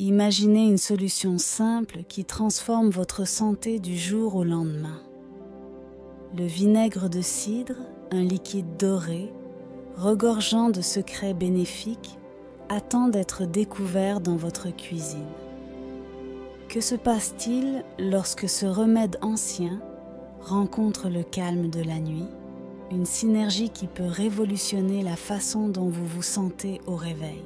Imaginez une solution simple qui transforme votre santé du jour au lendemain. Le vinaigre de cidre, un liquide doré, regorgeant de secrets bénéfiques, attend d'être découvert dans votre cuisine. Que se passe-t-il lorsque ce remède ancien rencontre le calme de la nuit, une synergie qui peut révolutionner la façon dont vous vous sentez au réveil?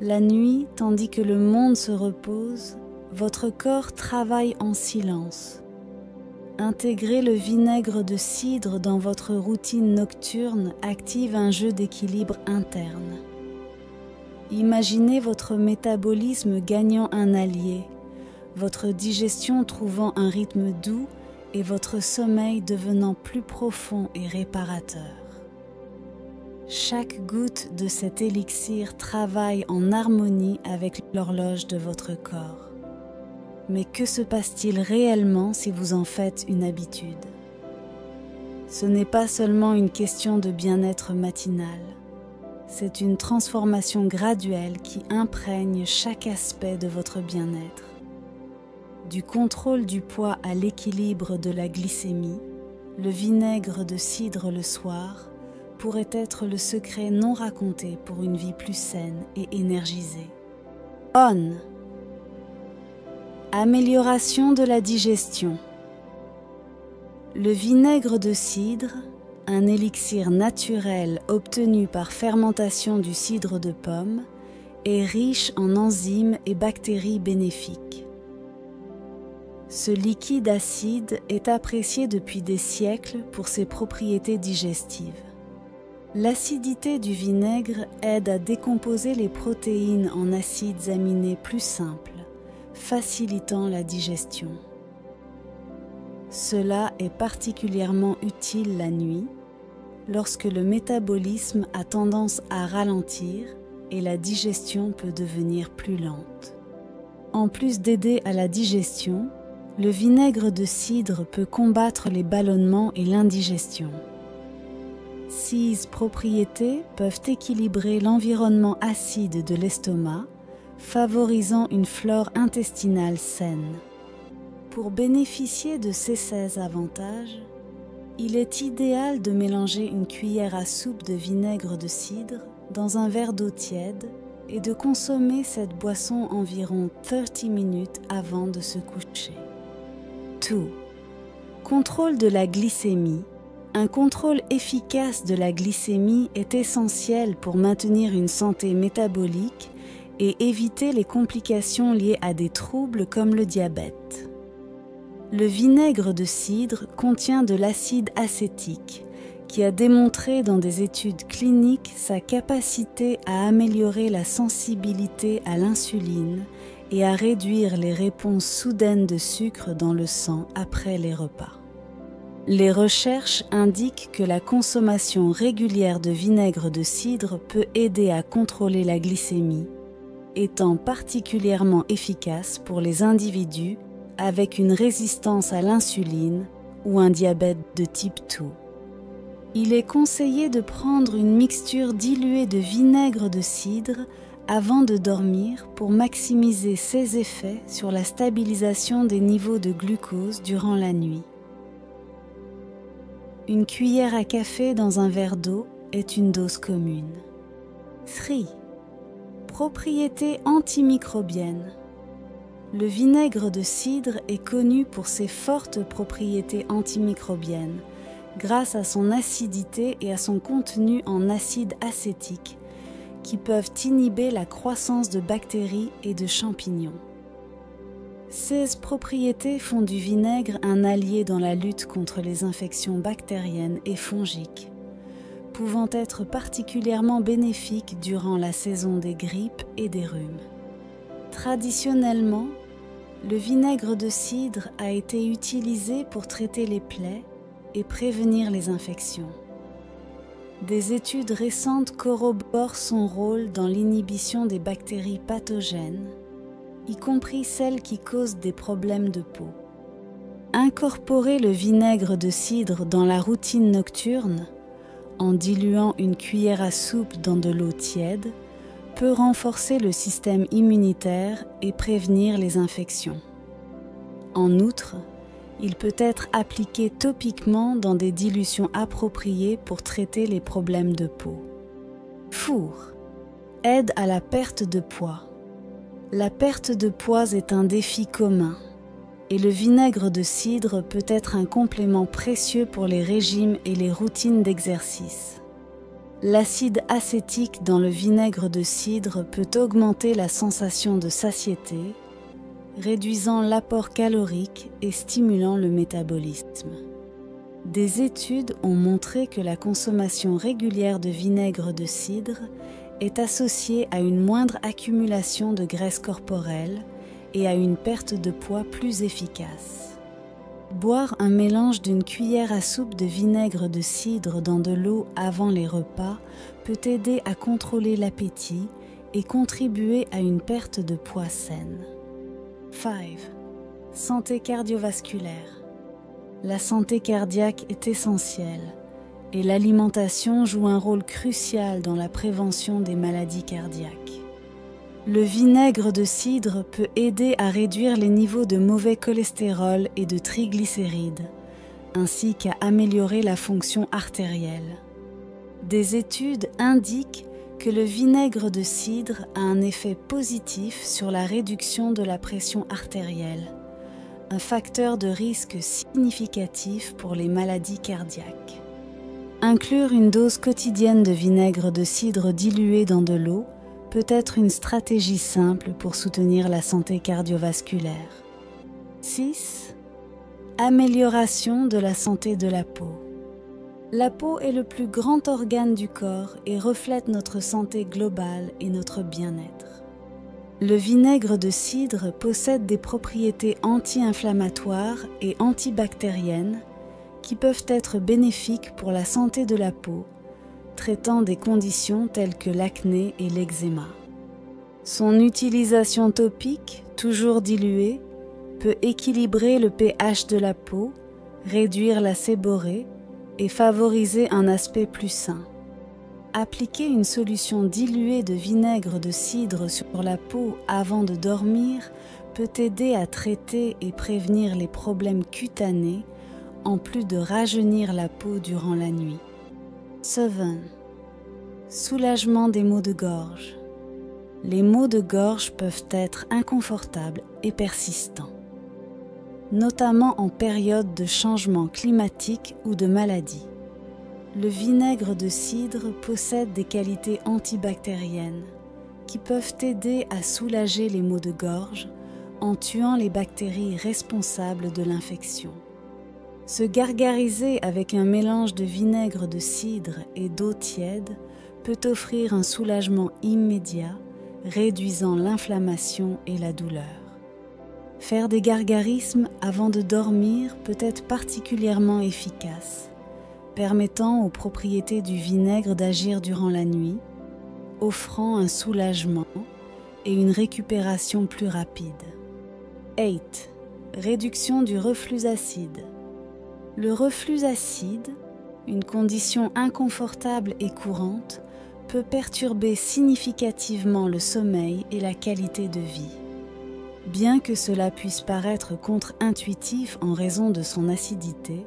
La nuit, tandis que le monde se repose, votre corps travaille en silence. Intégrer le vinaigre de cidre dans votre routine nocturne active un jeu d'équilibre interne. Imaginez votre métabolisme gagnant un allié, votre digestion trouvant un rythme doux et votre sommeil devenant plus profond et réparateur. Chaque goutte de cet élixir travaille en harmonie avec l'horloge de votre corps. Mais que se passe-t-il réellement si vous en faites une habitude? Ce n'est pas seulement une question de bien-être matinal, c'est une transformation graduelle qui imprègne chaque aspect de votre bien-être. Du contrôle du poids à l'équilibre de la glycémie, le vinaigre de cidre le soir pourrait être le secret non raconté pour une vie plus saine et énergisée. On. Amélioration de la digestion. Le vinaigre de cidre, un élixir naturel obtenu par fermentation du cidre de pomme, est riche en enzymes et bactéries bénéfiques. Ce liquide acide est apprécié depuis des siècles pour ses propriétés digestives. L'acidité du vinaigre aide à décomposer les protéines en acides aminés plus simples, facilitant la digestion. Cela est particulièrement utile la nuit, lorsque le métabolisme a tendance à ralentir et la digestion peut devenir plus lente. En plus d'aider à la digestion, le vinaigre de cidre peut combattre les ballonnements et l'indigestion. Ces propriétés peuvent équilibrer l'environnement acide de l'estomac, favorisant une flore intestinale saine. Pour bénéficier de ces avantages, il est idéal de mélanger une cuillère à soupe de vinaigre de cidre dans un verre d'eau tiède et de consommer cette boisson environ 30 minutes avant de se coucher. 2. Contrôle de la glycémie. Un contrôle efficace de la glycémie est essentiel pour maintenir une santé métabolique et éviter les complications liées à des troubles comme le diabète. Le vinaigre de cidre contient de l'acide acétique, qui a démontré dans des études cliniques sa capacité à améliorer la sensibilité à l'insuline et à réduire les réponses soudaines de sucre dans le sang après les repas. Les recherches indiquent que la consommation régulière de vinaigre de cidre peut aider à contrôler la glycémie, étant particulièrement efficace pour les individus avec une résistance à l'insuline ou un diabète de type 2. Il est conseillé de prendre une mixture diluée de vinaigre de cidre avant de dormir pour maximiser ses effets sur la stabilisation des niveaux de glucose durant la nuit. Une cuillère à café dans un verre d'eau est une dose commune. 3. Propriétés antimicrobiennes. Le vinaigre de cidre est connu pour ses fortes propriétés antimicrobiennes, grâce à son acidité et à son contenu en acide acétique, qui peuvent inhiber la croissance de bactéries et de champignons. Ces propriétés font du vinaigre un allié dans la lutte contre les infections bactériennes et fongiques, pouvant être particulièrement bénéfiques durant la saison des grippes et des rhumes. Traditionnellement, le vinaigre de cidre a été utilisé pour traiter les plaies et prévenir les infections. Des études récentes corroborent son rôle dans l'inhibition des bactéries pathogènes, y compris celles qui causent des problèmes de peau. Incorporer le vinaigre de cidre dans la routine nocturne, en diluant une cuillère à soupe dans de l'eau tiède, peut renforcer le système immunitaire et prévenir les infections. En outre, il peut être appliqué topiquement dans des dilutions appropriées pour traiter les problèmes de peau. Four aide à la perte de poids. La perte de poids est un défi commun et le vinaigre de cidre peut être un complément précieux pour les régimes et les routines d'exercice. L'acide acétique dans le vinaigre de cidre peut augmenter la sensation de satiété, réduisant l'apport calorique et stimulant le métabolisme. Des études ont montré que la consommation régulière de vinaigre de cidre est associée à une moindre accumulation de graisse corporelle et à une perte de poids plus efficace. Boire un mélange d'une cuillère à soupe de vinaigre de cidre dans de l'eau avant les repas peut aider à contrôler l'appétit et contribuer à une perte de poids saine. 5. Santé cardiovasculaire. La santé cardiaque est essentielle et l'alimentation joue un rôle crucial dans la prévention des maladies cardiaques. Le vinaigre de cidre peut aider à réduire les niveaux de mauvais cholestérol et de triglycérides, ainsi qu'à améliorer la fonction artérielle. Des études indiquent que le vinaigre de cidre a un effet positif sur la réduction de la pression artérielle, un facteur de risque significatif pour les maladies cardiaques. Inclure une dose quotidienne de vinaigre de cidre dilué dans de l'eau peut être une stratégie simple pour soutenir la santé cardiovasculaire. 6. Amélioration de la santé de la peau. La peau est le plus grand organe du corps et reflète notre santé globale et notre bien-être. Le vinaigre de cidre possède des propriétés anti-inflammatoires et antibactériennes qui peuvent être bénéfiques pour la santé de la peau, traitant des conditions telles que l'acné et l'eczéma. Son utilisation topique, toujours diluée, peut équilibrer le pH de la peau, réduire la séborrhée et favoriser un aspect plus sain. Appliquer une solution diluée de vinaigre de cidre sur la peau avant de dormir peut aider à traiter et prévenir les problèmes cutanés en plus de rajeunir la peau durant la nuit. 7. Soulagement des maux de gorge. Les maux de gorge peuvent être inconfortables et persistants, notamment en période de changement climatique ou de maladie. Le vinaigre de cidre possède des qualités antibactériennes qui peuvent aider à soulager les maux de gorge en tuant les bactéries responsables de l'infection. Se gargariser avec un mélange de vinaigre de cidre et d'eau tiède peut offrir un soulagement immédiat, réduisant l'inflammation et la douleur. Faire des gargarismes avant de dormir peut être particulièrement efficace, permettant aux propriétés du vinaigre d'agir durant la nuit, offrant un soulagement et une récupération plus rapide. 8. Réduction du reflux acide. Le reflux acide, une condition inconfortable et courante, peut perturber significativement le sommeil et la qualité de vie. Bien que cela puisse paraître contre-intuitif en raison de son acidité,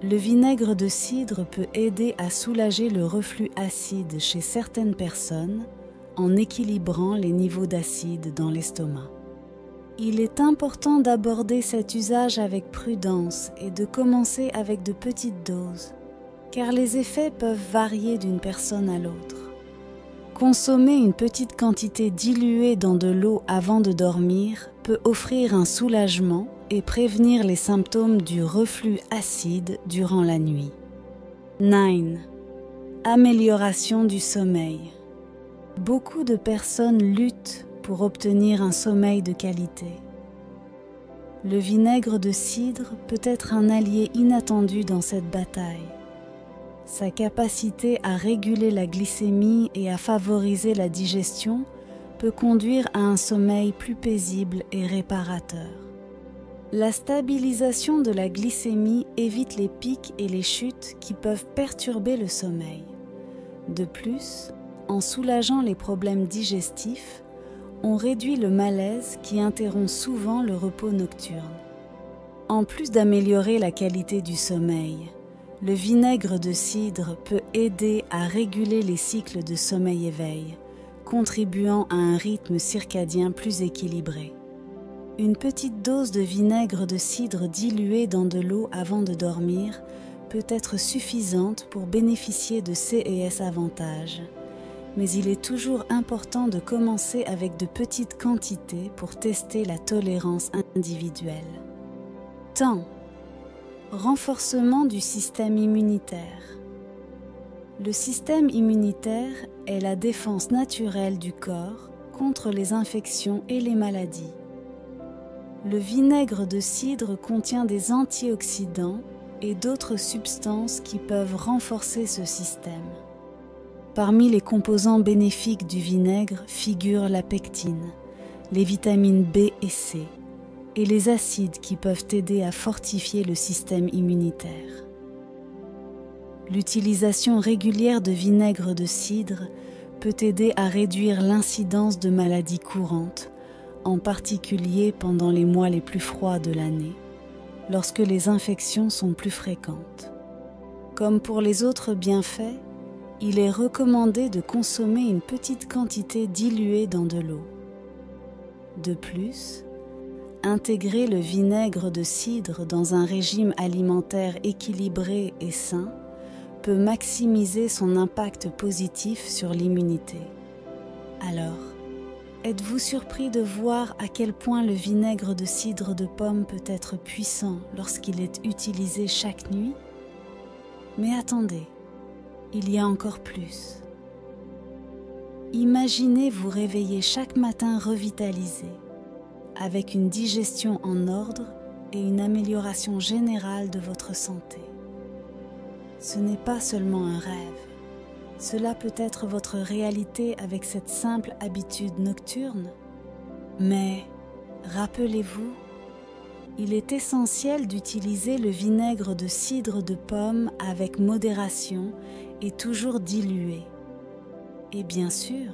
le vinaigre de cidre peut aider à soulager le reflux acide chez certaines personnes en équilibrant les niveaux d'acide dans l'estomac. Il est important d'aborder cet usage avec prudence et de commencer avec de petites doses, car les effets peuvent varier d'une personne à l'autre. Consommer une petite quantité diluée dans de l'eau avant de dormir peut offrir un soulagement et prévenir les symptômes du reflux acide durant la nuit. 9. Amélioration du sommeil. Beaucoup de personnes luttent pour obtenir un sommeil de qualité. Le vinaigre de cidre peut être un allié inattendu dans cette bataille. Sa capacité à réguler la glycémie et à favoriser la digestion peut conduire à un sommeil plus paisible et réparateur. La stabilisation de la glycémie évite les pics et les chutes qui peuvent perturber le sommeil. De plus, en soulageant les problèmes digestifs, on réduit le malaise qui interrompt souvent le repos nocturne. En plus d'améliorer la qualité du sommeil, le vinaigre de cidre peut aider à réguler les cycles de sommeil-éveil, contribuant à un rythme circadien plus équilibré. Une petite dose de vinaigre de cidre dilué dans de l'eau avant de dormir peut être suffisante pour bénéficier de ces avantages, mais il est toujours important de commencer avec de petites quantités pour tester la tolérance individuelle. Temps. Renforcement du système immunitaire. Le système immunitaire est la défense naturelle du corps contre les infections et les maladies. Le vinaigre de cidre contient des antioxydants et d'autres substances qui peuvent renforcer ce système. Parmi les composants bénéfiques du vinaigre figurent la pectine, les vitamines B et C et les acides qui peuvent aider à fortifier le système immunitaire. L'utilisation régulière de vinaigre de cidre peut aider à réduire l'incidence de maladies courantes, en particulier pendant les mois les plus froids de l'année, lorsque les infections sont plus fréquentes. Comme pour les autres bienfaits, il est recommandé de consommer une petite quantité diluée dans de l'eau. De plus, intégrer le vinaigre de cidre dans un régime alimentaire équilibré et sain peut maximiser son impact positif sur l'immunité. Alors, êtes-vous surpris de voir à quel point le vinaigre de cidre de pomme peut être puissant lorsqu'il est utilisé chaque nuit? Mais attendez, il y a encore plus. Imaginez vous réveiller chaque matin revitalisé, avec une digestion en ordre et une amélioration générale de votre santé. Ce n'est pas seulement un rêve. Cela peut être votre réalité avec cette simple habitude nocturne. Mais, rappelez-vous, il est essentiel d'utiliser le vinaigre de cidre de pomme avec modération et toujours dilué. Et bien sûr,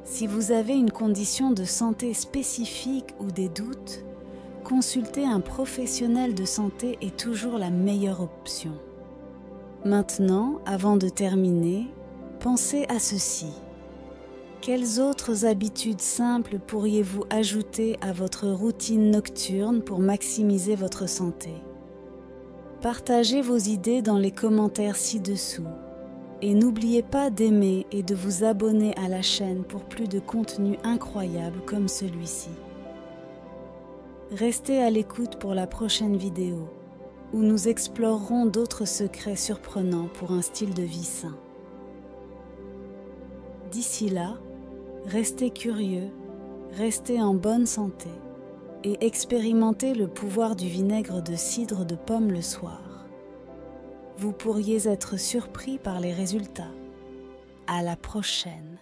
si vous avez une condition de santé spécifique ou des doutes, consulter un professionnel de santé est toujours la meilleure option. Maintenant, avant de terminer, pensez à ceci. Quelles autres habitudes simples pourriez-vous ajouter à votre routine nocturne pour maximiser votre santé? Partagez vos idées dans les commentaires ci-dessous et n'oubliez pas d'aimer et de vous abonner à la chaîne pour plus de contenus incroyables comme celui-ci. Restez à l'écoute pour la prochaine vidéo, où nous explorerons d'autres secrets surprenants pour un style de vie sain. D'ici là, restez curieux, restez en bonne santé et expérimentez le pouvoir du vinaigre de cidre de pomme le soir. Vous pourriez être surpris par les résultats. À la prochaine.